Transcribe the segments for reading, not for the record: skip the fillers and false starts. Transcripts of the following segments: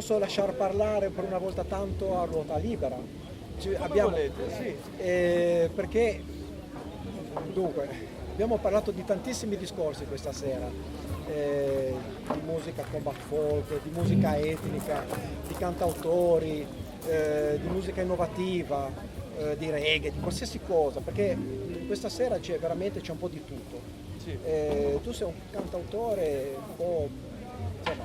posso lasciar parlare per una volta tanto a ruota libera. Volete, sì. Perché dunque abbiamo parlato di tantissimi discorsi questa sera, di musica combat folk, di musica etnica, di cantautori, di musica innovativa, di reggae, di qualsiasi cosa, perché questa sera c'è un po' di tutto. Sì. Tu sei un cantautore un po'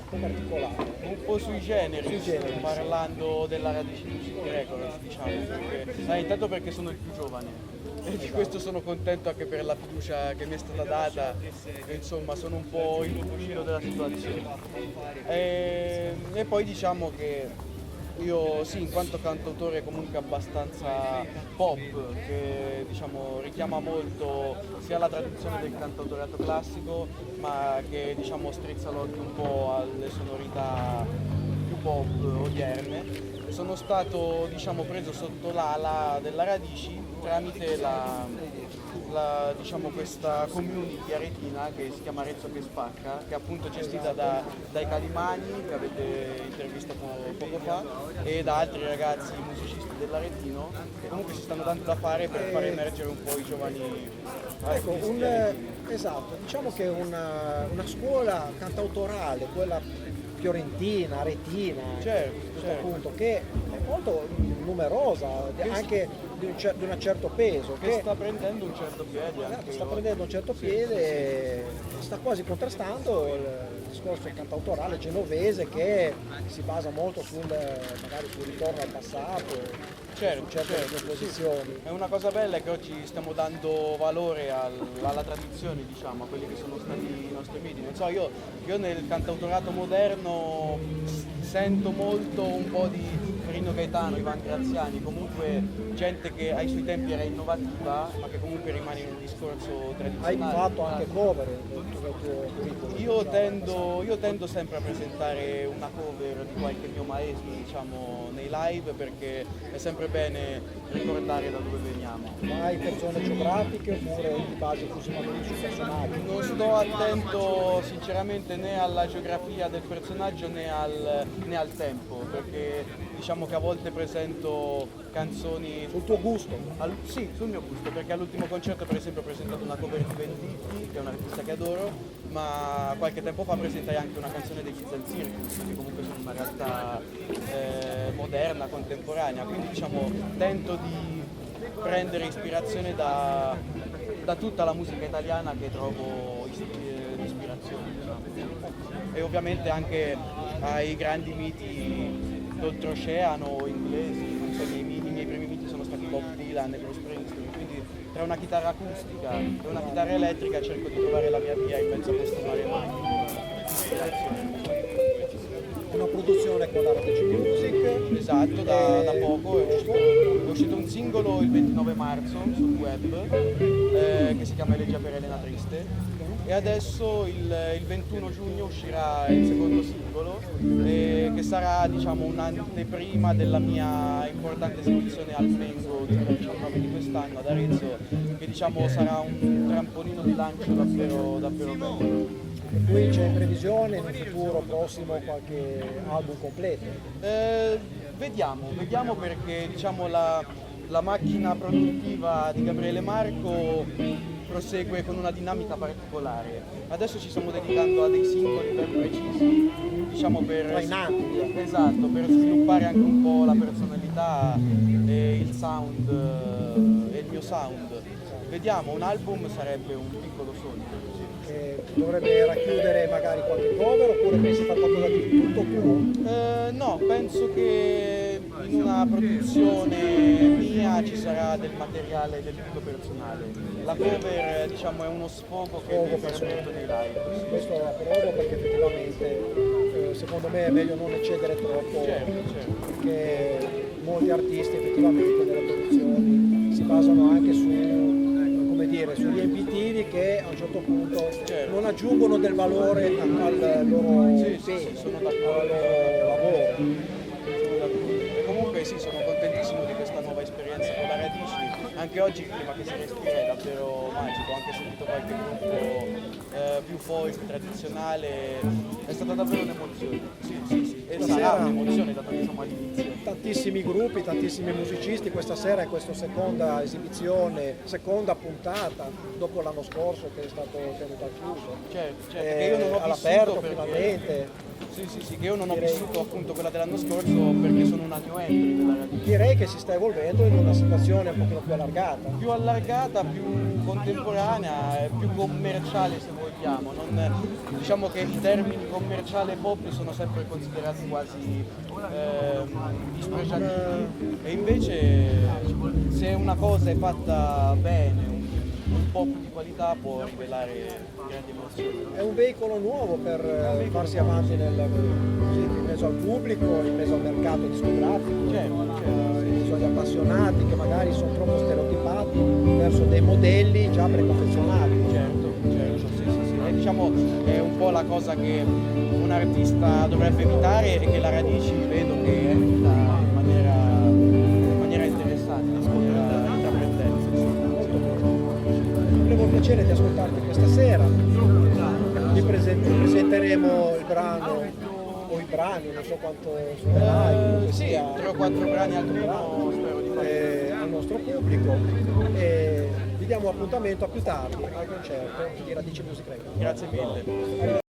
particolare. Un po' sui generi, parlando della radice music records, diciamo, perché, intanto perché sono il più giovane e di questo sono contento anche per la fiducia che mi è stata data, e, insomma sono un po' il cugino della situazione. E poi diciamo che io sì, in quanto cantautore comunque abbastanza pop, che diciamo richiama molto sia la tradizione del cantautorato classico, ma che diciamo strizza l'occhio un po' alle sonorità più pop odierne. Sono stato diciamo preso sotto l'ala della Radici tramite diciamo, questa community aretina che si chiama Arezzo che Spacca, che è appunto gestita dai Calimani, che avete intervistato poco fa, e da altri ragazzi musicisti dell'Aretino che comunque si stanno dando da fare per far emergere un po' i giovani artisti. Esatto, diciamo che una scuola cantautorale, quella fiorentina, aretina, certo. appunto, che è molto numerosa, anche di un certo peso, che sta prendendo un certo piede e sta quasi contrastando il discorso cantautorale genovese, che si basa molto magari sul ritorno al passato, su certe composizioni. È una cosa bella che oggi stiamo dando valore alla tradizione, diciamo, a quelli che sono stati i nostri miti. Non so, io nel cantautorato moderno sento molto un po' di Rino Gaetano, Ivan Graziani, comunque gente che ai suoi tempi era innovativa, ma che comunque rimane in un discorso tradizionale. Hai fatto anche cover nel tuo curriculum? Io tendo sempre a presentare una cover di qualche mio maestro, diciamo, nei live, perché è sempre bene ricordare da dove veniamo. Ma hai per zone geografiche oppure ti basi esclusivamente sui personaggi? Non sto attento sinceramente né alla geografia del personaggio né al tempo, perché diciamo che a volte presento canzoni... Sul tuo gusto? Sì, sul mio gusto, perché all'ultimo concerto per esempio ho presentato una cover di Venditti, che è un artista che adoro, ma qualche tempo fa presentai anche una canzone degli Zen Circus, che comunque sono una realtà moderna, contemporanea, quindi diciamo tento di prendere ispirazione da tutta la musica italiana che trovo ispirazione, diciamo. E ovviamente anche ai grandi miti d'oltreoceano inglesi, i miei primi miti sono stati Bob Dylan e Bruce Springsteen, quindi tra una chitarra acustica e una chitarra elettrica cerco di trovare la mia via in mezzo a questo mare magico di ispirazione. Una produzione con la Radici Music. Esatto, da poco è uscito un singolo il 29 marzo sul web che si chiama Elegia per Elena Triste, e adesso il 21 giugno uscirà il secondo singolo che sarà diciamo un'anteprima della mia importante esibizione al Fengo 2019 di quest'anno ad Arezzo, che diciamo sarà un trampolino di lancio davvero bello. Qui c'è in previsione in un futuro prossimo qualche album completo? Vediamo perché diciamo la macchina produttiva di Gabriele Marco prosegue con una dinamica particolare. Adesso ci stiamo dedicando a dei singoli ben precisi, diciamo esatto, per sviluppare anche un po' la personalità e il sound e il mio sound. Vediamo, un album sarebbe un piccolo sogno. Dovrebbe racchiudere magari qualche cover, oppure pensi fare qualcosa di tutto tuo? No, penso che in una produzione mia ci sarà del materiale del tutto personale. La cover diciamo è uno sfogo che mi permetto nei live. Questo lo approvo, perché effettivamente secondo me è meglio non eccedere troppo, certo. Perché molti artisti effettivamente nelle produzioni si basano anche sugli empitivi che a un certo punto non aggiungono del valore al loro peso, al loro lavoro. E comunque sì, sono contentissimo di questa nuova esperienza con la Radici. Anche oggi il clima che si respira è davvero magico, ho anche sentito qualche gruppo più folk, tradizionale, è stata davvero un'emozione. Sì. E Stasera- sarà un'emozione dato che siamo all'inizio. Tantissimi gruppi, tantissimi musicisti, questa sera è questa seconda esibizione, seconda puntata dopo l'anno scorso che è stato tenuto al chiuso. Certo, che io non ho all'aperto vissuto finalmente. Sì, che io non ho Direi- vissuto appunto quella dell'anno scorso perché sono una new entry della radio. Direi che si sta evolvendo in una situazione un pochino più allargata. Più allargata, più contemporanea, più commerciale se vogliamo. Diciamo che i termini commerciale e pop sono sempre considerati quasi dispregiativi e invece se una cosa è fatta bene, un pop di qualità può rivelare grandi emozioni. È un veicolo nuovo per farsi avanti così, in mezzo al pubblico, in mezzo al mercato discografico, Certo. in mezzo agli appassionati che magari sono troppo stereotipati verso dei modelli già preconfezionati. Certo, sì. E diciamo è un po' la cosa che un artista dovrebbe evitare e che la Radici vedo che evita in maniera interessante, intraprendente. Avremo il piacere di ascoltarti questa sera. Vi presenteremo il brano o i brani, non so quanto suonerai, comunque Sì, sia 3 o 4 brani almeno spero di fare. al nostro pubblico e vi diamo appuntamento a più tardi al concerto di Radici Music Records. Grazie mille.